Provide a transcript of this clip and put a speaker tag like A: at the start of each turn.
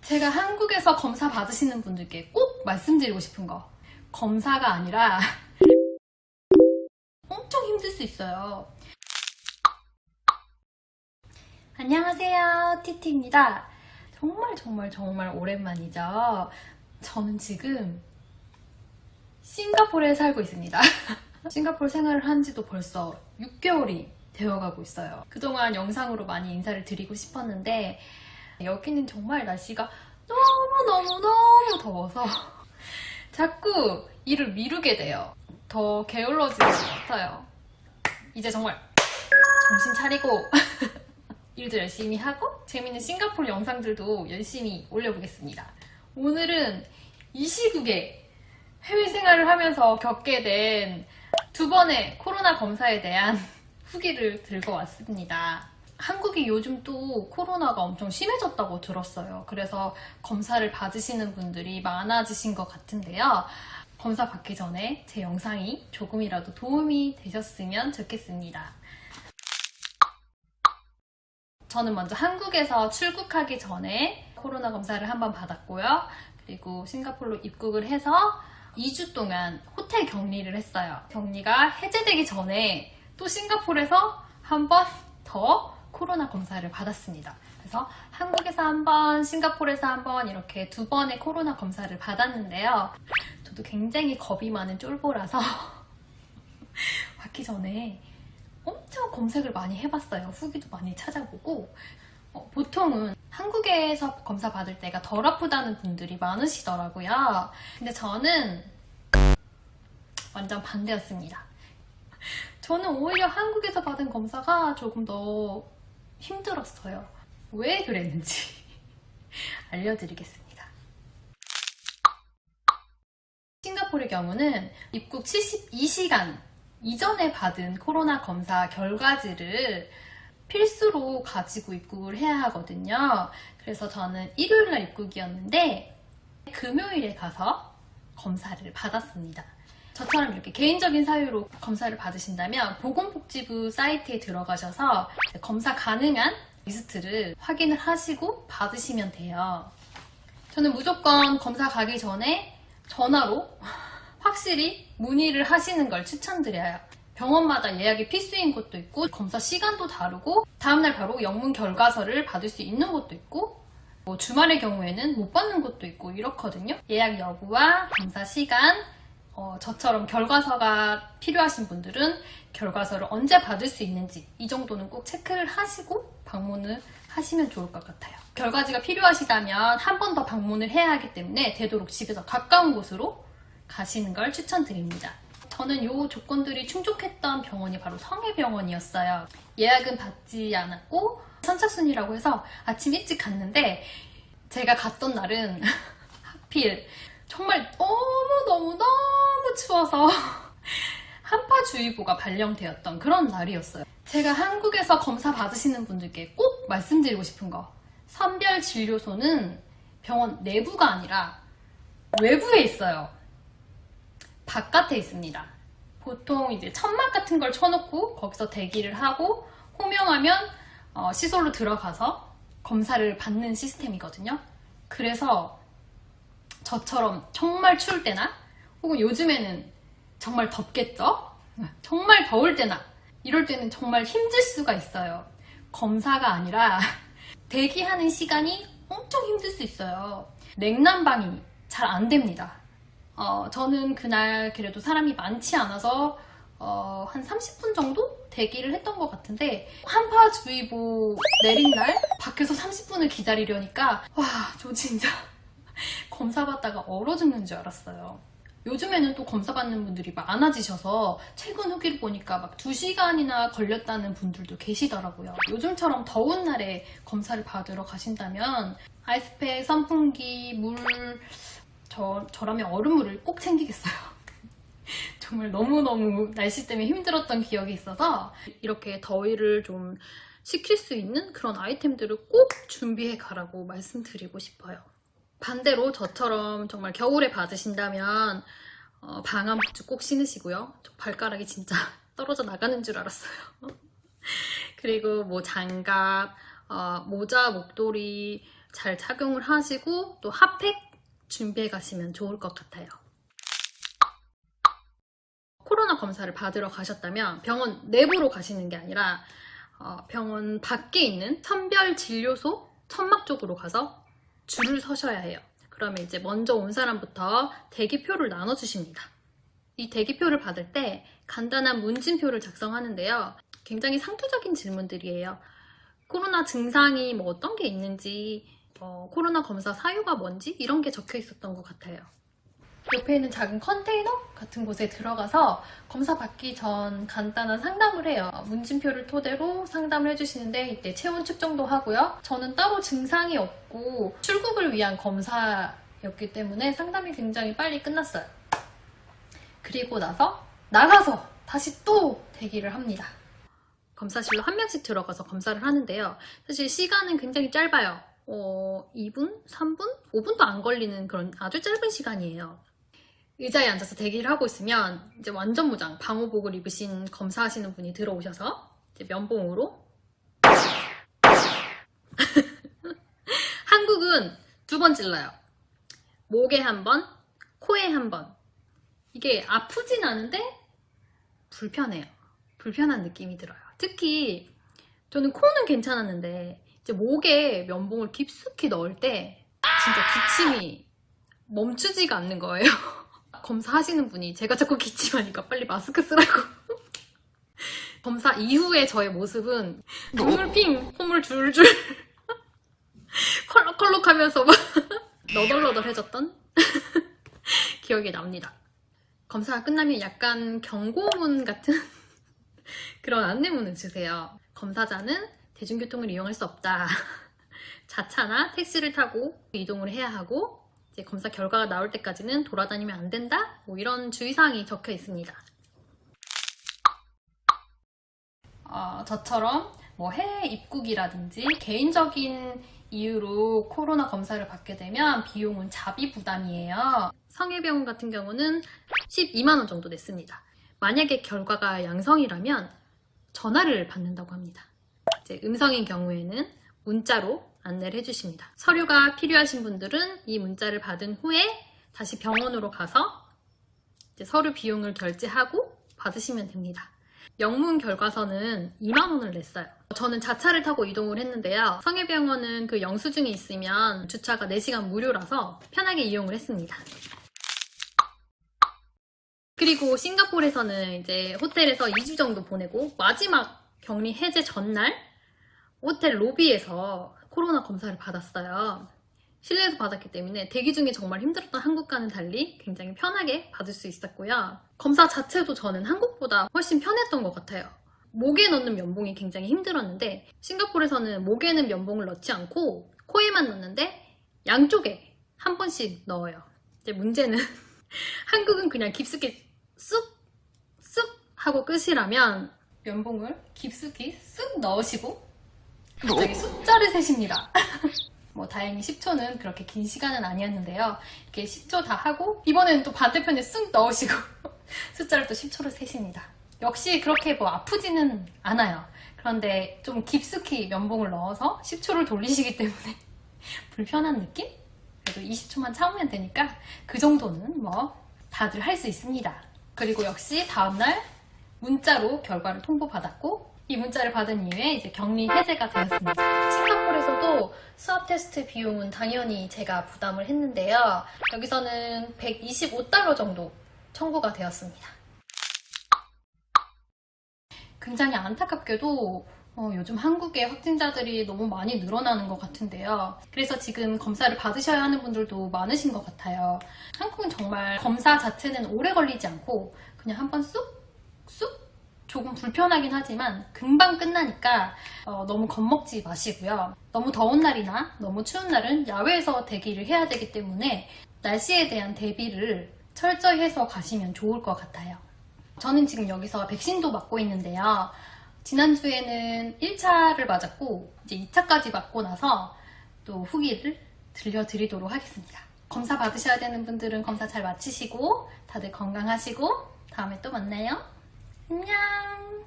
A: 제가 한국에서 검사 받으시는 분들께 꼭 말씀드리고 싶은 거, 검사가 아니라 엄청 힘들 수 있어요. 안녕하세요, 티티입니다. 정말 오랜만이죠. 저는 지금 싱가포르에 살고 있습니다. 싱가포르 생활을 한 지도 벌써 6개월이 되어가고 있어요. 그동안 영상으로 많이 인사를 드리고 싶었는데 여기는 정말 날씨가 너무 더워서 자꾸 일을 미루게 돼요. 더 게을러지는 것 같아요. 이제 정말 정신 차리고 일도 열심히 하고 재밌는 싱가포르 영상들도 열심히 올려보겠습니다. 오늘은 이 시국에 해외 생활을 하면서 겪게 된 두 번의 코로나 검사에 대한 후기를 들고 왔습니다. 한국이 요즘 또 코로나가 엄청 심해졌다고 들었어요. 그래서 검사를 받으시는 분들이 많아지신 것 같은데요. 검사 받기 전에 제 영상이 조금이라도 도움이 되셨으면 좋겠습니다. 저는 먼저 한국에서 출국하기 전에 코로나 검사를 한번 받았고요. 그리고 싱가포르로 입국을 해서 2주 동안 호텔 격리를 했어요. 격리가 해제되기 전에 또 싱가포르에서 한 번 더 코로나 검사를 받았습니다. 그래서 한국에서 한 번, 싱가포르에서 한 번 이렇게 두 번의 코로나 검사를 받았는데요. 저도 굉장히 겁이 많은 쫄보라서 받기 전에 엄청 검색을 많이 해봤어요. 후기도 많이 찾아보고 보통은 한국에서 검사 받을 때가 덜 아프다는 분들이 많으시더라고요. 근데 저는 완전 반대였습니다. 저는 오히려 한국에서 받은 검사가 조금 더 힘들었어요. 왜 그랬는지 알려드리겠습니다. 싱가포르의 경우는 입국 72시간 이전에 받은 코로나 검사 결과지를 필수로 가지고 입국을 해야 하거든요. 그래서 저는 일요일날 입국이었는데 금요일에 가서 검사를 받았습니다. 저처럼 이렇게 개인적인 사유로 검사를 받으신다면 보건복지부 사이트에 들어가셔서 검사 가능한 리스트를 확인을 하시고 받으시면 돼요. 저는 무조건 검사 가기 전에 전화로 확실히 문의를 하시는 걸 추천드려요. 병원마다 예약이 필수인 곳도 있고 검사 시간도 다르고 다음날 바로 영문 결과서를 받을 수 있는 곳도 있고 뭐 주말의 경우에는 못 받는 곳도 있고 이렇거든요. 예약 여부와 검사 시간, 저처럼 결과서가 필요하신 분들은 결과서를 언제 받을 수 있는지 이 정도는 꼭 체크를 하시고 방문을 하시면 좋을 것 같아요. 결과지가 필요하시다면 한 번 더 방문을 해야 하기 때문에 되도록 집에서 가까운 곳으로 가시는 걸 추천드립니다. 저는 이 조건들이 충족했던 병원이 바로 성해병원이었어요. 예약은 받지 않았고 선착순이라고 해서 아침 일찍 갔는데 제가 갔던 날은 하필 정말 너무 추워서 한파주의보가 발령되었던 그런 날이었어요. 제가 한국에서 검사 받으시는 분들께 꼭 말씀드리고 싶은 거, 선별진료소는 병원 내부가 아니라 외부에 있어요. 바깥에 있습니다. 보통 이제 천막 같은 걸 쳐놓고 거기서 대기를 하고 호명하면 시설로 들어가서 검사를 받는 시스템이거든요. 그래서 저처럼 정말 추울 때나 혹은 요즘에는 정말 덥겠죠? 정말 더울 때나 이럴 때는 정말 힘들 수가 있어요. 검사가 아니라 대기하는 시간이 엄청 힘들 수 있어요. 냉난방이 잘 안 됩니다. 저는 그날 그래도 사람이 많지 않아서 한 30분 정도 대기를 했던 것 같은데 한파주의보 내린 날 밖에서 30분을 기다리려니까 와, 저 진짜 검사 받다가 얼어 죽는 줄 알았어요. 요즘에는 또 검사 받는 분들이 많아지셔서 최근 후기를 보니까 막 2시간이나 걸렸다는 분들도 계시더라고요. 요즘처럼 더운 날에 검사를 받으러 가신다면 아이스팩, 선풍기, 물, 저라면 얼음물을 꼭 챙기겠어요. 정말 너무 날씨 때문에 힘들었던 기억이 있어서 이렇게 더위를 좀 식힐 수 있는 그런 아이템들을 꼭 준비해 가라고 말씀드리고 싶어요. 반대로 저처럼 정말 겨울에 받으신다면 방한 부츠 꼭 신으시고요. 저 발가락이 진짜 떨어져 나가는 줄 알았어요. 그리고 뭐 장갑, 모자, 목도리, 잘 착용을 하시고 또 핫팩 준비해 가시면 좋을 것 같아요. 코로나 검사를 받으러 가셨다면 병원 내부로 가시는 게 아니라 병원 밖에 있는 선별진료소 천막 쪽으로 가서 줄을 서셔야 해요. 그러면 이제 먼저 온 사람부터 대기표를 나눠주십니다. 이 대기표를 받을 때 간단한 문진표를 작성하는데요. 굉장히 상투적인 질문들이에요. 코로나 증상이 뭐 어떤 게 있는지, 코로나 검사 사유가 뭔지 이런 게 적혀 있었던 것 같아요. 옆에 있는 작은 컨테이너 같은 곳에 들어가서 검사 받기 전 간단한 상담을 해요. 문진표를 토대로 상담을 해주시는데 이때 체온 측정도 하고요. 저는 따로 증상이 없고 출국을 위한 검사였기 때문에 상담이 굉장히 빨리 끝났어요. 그리고 나서 나가서 다시 또 대기를 합니다. 검사실로 한 명씩 들어가서 검사를 하는데요. 사실 시간은 굉장히 짧아요. 2분? 3분? 5분도 안 걸리는 그런 아주 짧은 시간이에요. 의자에 앉아서 대기를 하고 있으면 이제 완전 무장 방호복을 입으신 검사하시는 분이 들어오셔서 이제 면봉으로 한국은 2번 찔러요. 목에 1번, 코에 1번. 이게 아프진 않은데 불편해요. 불편한 느낌이 들어요. 특히 저는 코는 괜찮았는데 이제 목에 면봉을 깊숙이 넣을 때 진짜 기침이 멈추지가 않는 거예요. 검사하시는 분이 제가 자꾸 기침하니까 빨리 마스크 쓰라고. 검사 이후의 저의 모습은 눈물 핑, 콧물 줄줄 컬럭컬럭 하면서 막 너덜너덜해졌던 기억이 납니다. 검사가 끝나면 약간 경고문 같은 그런 안내문을 주세요. 검사자는 대중교통을 이용할 수 없다. 자차나 택시를 타고 이동을 해야 하고 이제 검사 결과가 나올 때까지는 돌아다니면 안 된다. 뭐 이런 주의사항이 적혀 있습니다. 저처럼 뭐 해외 입국이라든지 개인적인 이유로 코로나 검사를 받게 되면 비용은 자비 부담이에요. 성해병원 같은 경우는 12만 원 정도 냈습니다. 만약에 결과가 양성이라면 전화를 받는다고 합니다. 이제 음성인 경우에는 문자로 안내를 해주십니다. 서류가 필요하신 분들은 이 문자를 받은 후에 다시 병원으로 가서 이제 서류 비용을 결제하고 받으시면 됩니다. 영문 결과서는 2만 원을 냈어요. 저는 자차를 타고 이동을 했는데요. 성해병원은 그 영수증이 있으면 주차가 4시간 무료라서 편하게 이용을 했습니다. 그리고 싱가포르에서는 이제 호텔에서 2주 정도 보내고 마지막 격리 해제 전날 호텔 로비에서 코로나 검사를 받았어요. 실내에서 받았기 때문에 대기 중에 정말 힘들었던 한국과는 달리 굉장히 편하게 받을 수 있었고요. 검사 자체도 저는 한국보다 훨씬 편했던 것 같아요. 목에 넣는 면봉이 굉장히 힘들었는데 싱가포르에서는 목에는 면봉을 넣지 않고 코에만 넣는데 양쪽에 한 번씩 넣어요. 이제 문제는 한국은 그냥 깊숙이 쑥 하고 끝이라면 면봉을 깊숙이 쑥 넣으시고 갑자기 숫자를 세십니다. 뭐 다행히 10초는 그렇게 긴 시간은 아니었는데요. 이렇게 10초 다 하고 이번에는 또 반대편에 쑥 넣으시고 숫자를 또 10초를 세십니다. 역시 그렇게 뭐 아프지는 않아요. 그런데 좀 깊숙이 면봉을 넣어서 10초를 돌리시기 때문에 불편한 느낌? 그래도 20초만 참으면 되니까 그 정도는 뭐 다들 할 수 있습니다. 그리고 역시 다음날 문자로 결과를 통보받았고 이 문자를 받은 이후에 이제 격리 해제가 되었습니다. 싱가포르에서도 수압 테스트 비용은 당연히 제가 부담을 했는데요. 여기서는 125달러 정도 청구가 되었습니다. 굉장히 안타깝게도 요즘 한국의 확진자들이 너무 많이 늘어나는 것 같은데요. 그래서 지금 검사를 받으셔야 하는 분들도 많으신 것 같아요. 한국은 정말 검사 자체는 오래 걸리지 않고 그냥 한번 쑥 조금 불편하긴 하지만 금방 끝나니까 너무 겁먹지 마시고요. 너무 더운 날이나 너무 추운 날은 야외에서 대기를 해야 되기 때문에 날씨에 대한 대비를 철저히 해서 가시면 좋을 것 같아요. 저는 지금 여기서 백신도 맞고 있는데요. 지난주에는 1차를 맞았고 이제 2차까지 맞고 나서 또 후기를 들려드리도록 하겠습니다. 검사 받으셔야 되는 분들은 검사 잘 마치시고 다들 건강하시고 다음에 또 만나요. 안녕.